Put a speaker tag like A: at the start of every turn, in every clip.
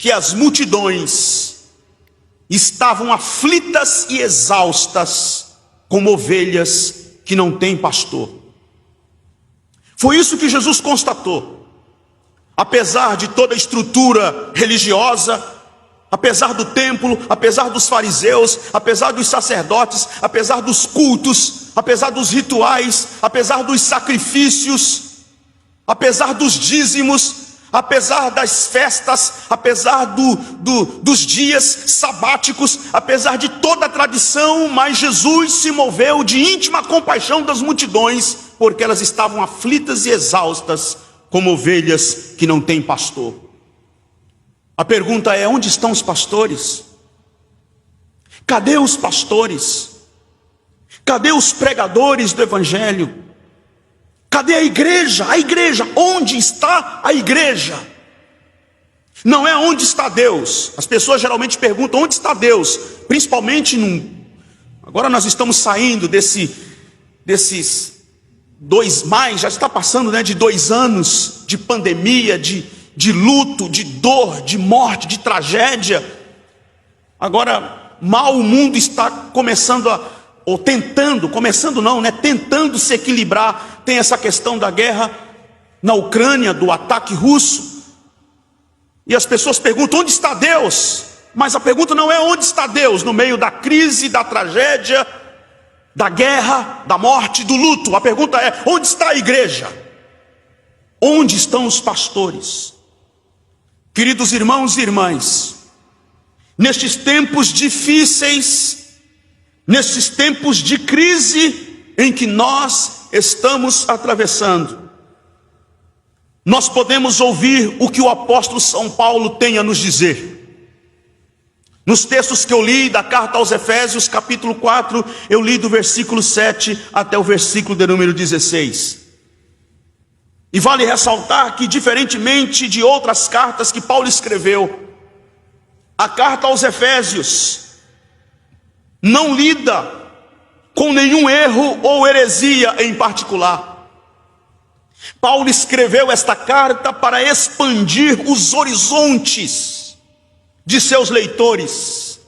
A: que as multidões estavam aflitas e exaustas, como ovelhas que não têm pastor. Foi isso que Jesus constatou. Apesar de toda a estrutura religiosa, apesar do templo, apesar dos fariseus, apesar dos sacerdotes, apesar dos cultos, apesar dos rituais, apesar dos sacrifícios, apesar dos dízimos, apesar das festas, apesar dos dias sabáticos, apesar de toda a tradição, mas Jesus se moveu de íntima compaixão das multidões, porque elas estavam aflitas e exaustas, como ovelhas que não têm pastor. A pergunta é: onde estão os pastores? Cadê os pastores? Cadê os pregadores do evangelho? Cadê a igreja? A igreja, onde está a igreja? Não é onde está Deus. As pessoas geralmente perguntam onde está Deus, principalmente agora nós estamos saindo desses já está passando, né, de 2 anos de pandemia, de luto, de dor, de morte, de tragédia. Agora, mal o mundo está tentando se equilibrar. Tem essa questão da guerra na Ucrânia, do ataque russo. E as pessoas perguntam: onde está Deus? Mas a pergunta não é onde está Deus no meio da crise, da tragédia, da guerra, da morte, do luto. A pergunta é: onde está a igreja? Onde estão os pastores? Queridos irmãos e irmãs, nestes tempos difíceis, nestes tempos de crise em que nós estamos atravessando, nós podemos ouvir o que o apóstolo São Paulo tem a nos dizer. Nos textos que eu li da carta aos Efésios, capítulo 4, eu li do versículo 7 até o versículo de número 16. E vale ressaltar que, diferentemente de outras cartas que Paulo escreveu, a carta aos Efésios não lida com nenhum erro ou heresia em particular. Paulo escreveu esta carta para expandir os horizontes de seus leitores,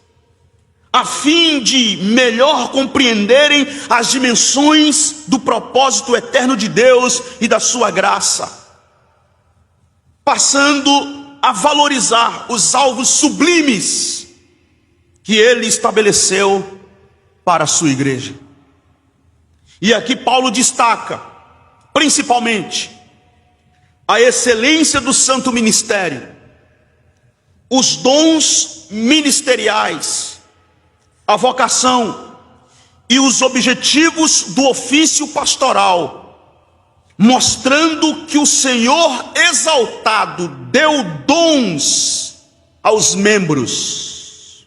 A: a fim de melhor compreenderem as dimensões do propósito eterno de Deus e da sua graça, passando a valorizar os alvos sublimes que ele estabeleceu para a sua igreja. E aqui Paulo destaca principalmente a excelência do santo ministério, os dons ministeriais, a vocação e os objetivos do ofício pastoral, mostrando que o Senhor exaltado deu dons aos membros,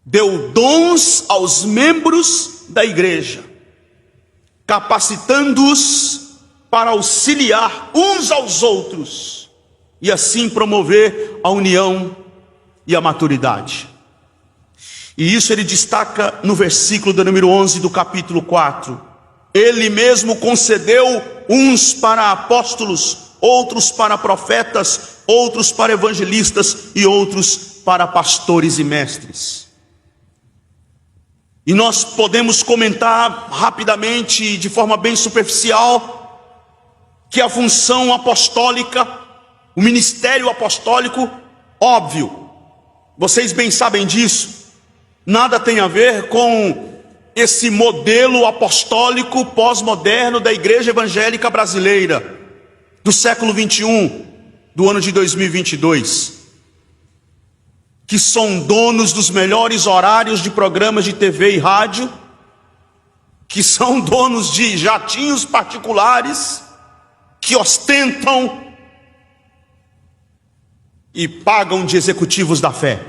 A: deu dons aos membros da igreja, capacitando-os para auxiliar uns aos outros e assim promover a união e a maturidade. E isso ele destaca no versículo de número 11 do capítulo 4. Ele mesmo concedeu uns para apóstolos, outros para profetas, outros para evangelistas e outros para pastores e mestres. E nós podemos comentar rapidamente, de forma bem superficial, que a função apostólica, o ministério apostólico, óbvio, vocês bem sabem disso, nada tem a ver com esse modelo apostólico pós-moderno da igreja evangélica brasileira, do século 21, do ano de 2022, que são donos dos melhores horários de programas de TV e rádio, que são donos de jatinhos particulares, que ostentam e pagam de executivos da fé.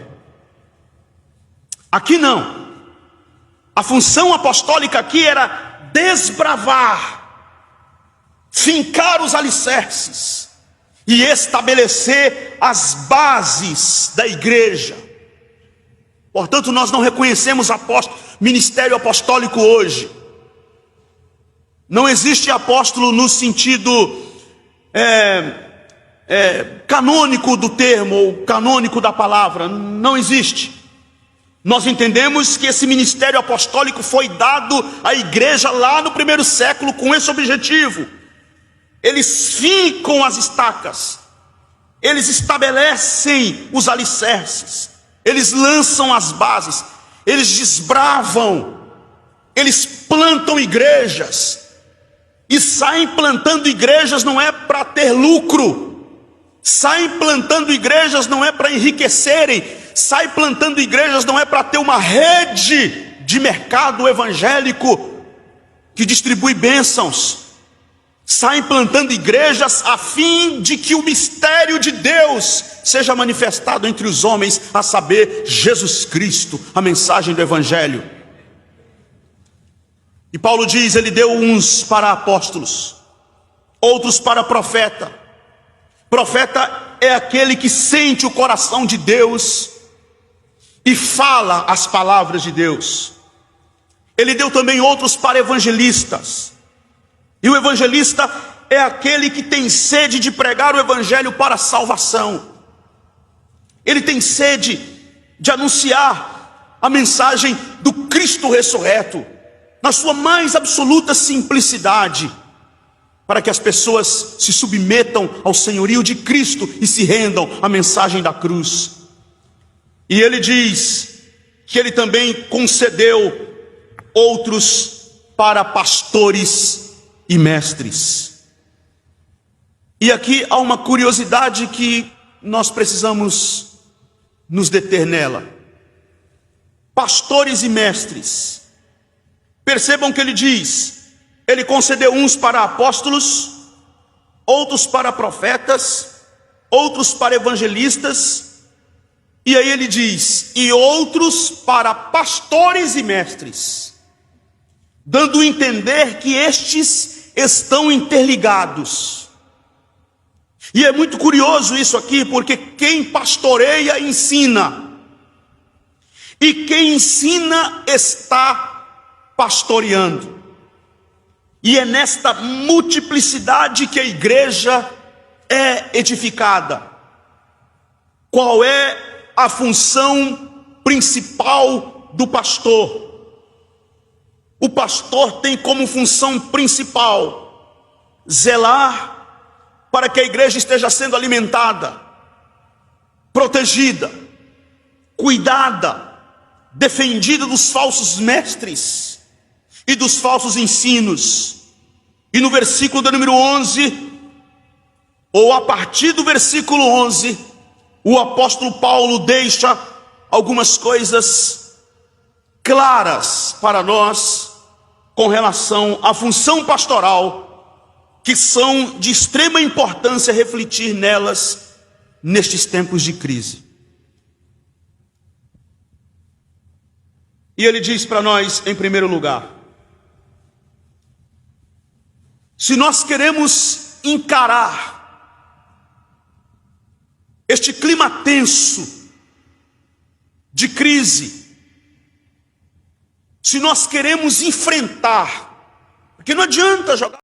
A: Aqui não. A função apostólica aqui era desbravar, fincar os alicerces e estabelecer as bases da igreja. Portanto, nós não reconhecemos ministério apostólico hoje. Não existe apóstolo no sentido canônico do termo, ou canônico da palavra, não existe. Nós entendemos que esse ministério apostólico foi dado à igreja lá no primeiro século com esse objetivo. Eles fincam as estacas, eles estabelecem os alicerces, eles lançam as bases, eles desbravam, eles plantam igrejas, e saem plantando igrejas não é para ter lucro, saem plantando igrejas não é para enriquecerem, saem plantando igrejas não é para ter uma rede de mercado evangélico que distribui bênçãos, saem plantando igrejas a fim de que o mistério de Deus seja manifestado entre os homens, a saber, Jesus Cristo, a mensagem do Evangelho. E Paulo diz, ele deu uns para apóstolos, outros para profeta. Profeta é aquele que sente o coração de Deus e fala as palavras de Deus. Ele deu também outros para evangelistas. E o evangelista é aquele que tem sede de pregar o evangelho para a salvação. Ele tem sede de anunciar a mensagem do Cristo ressurreto, na sua mais absoluta simplicidade, para que as pessoas se submetam ao senhorio de Cristo e se rendam à mensagem da cruz. E ele diz que ele também concedeu outros para pastores e mestres. E aqui há uma curiosidade que nós precisamos nos deter nela. Pastores e mestres. Percebam que ele diz, ele concedeu uns para apóstolos, outros para profetas, outros para evangelistas, e aí ele diz, e outros para pastores e mestres, dando a entender que estes estão interligados. E é muito curioso isso aqui, porque quem pastoreia ensina, e quem ensina está pastoreando. E é nesta multiplicidade que a igreja é edificada. Qual é a função principal do pastor? O pastor tem como função principal zelar para que a igreja esteja sendo alimentada, protegida, cuidada, defendida dos falsos mestres e dos falsos ensinos. E no versículo de número 11, ou a partir do versículo 11, o apóstolo Paulo deixa algumas coisas claras para nós com relação à função pastoral, que são de extrema importância refletir nelas nestes tempos de crise. E ele diz para nós, em primeiro lugar, se nós queremos encarar este clima tenso de crise, se nós queremos enfrentar, porque não adianta jogar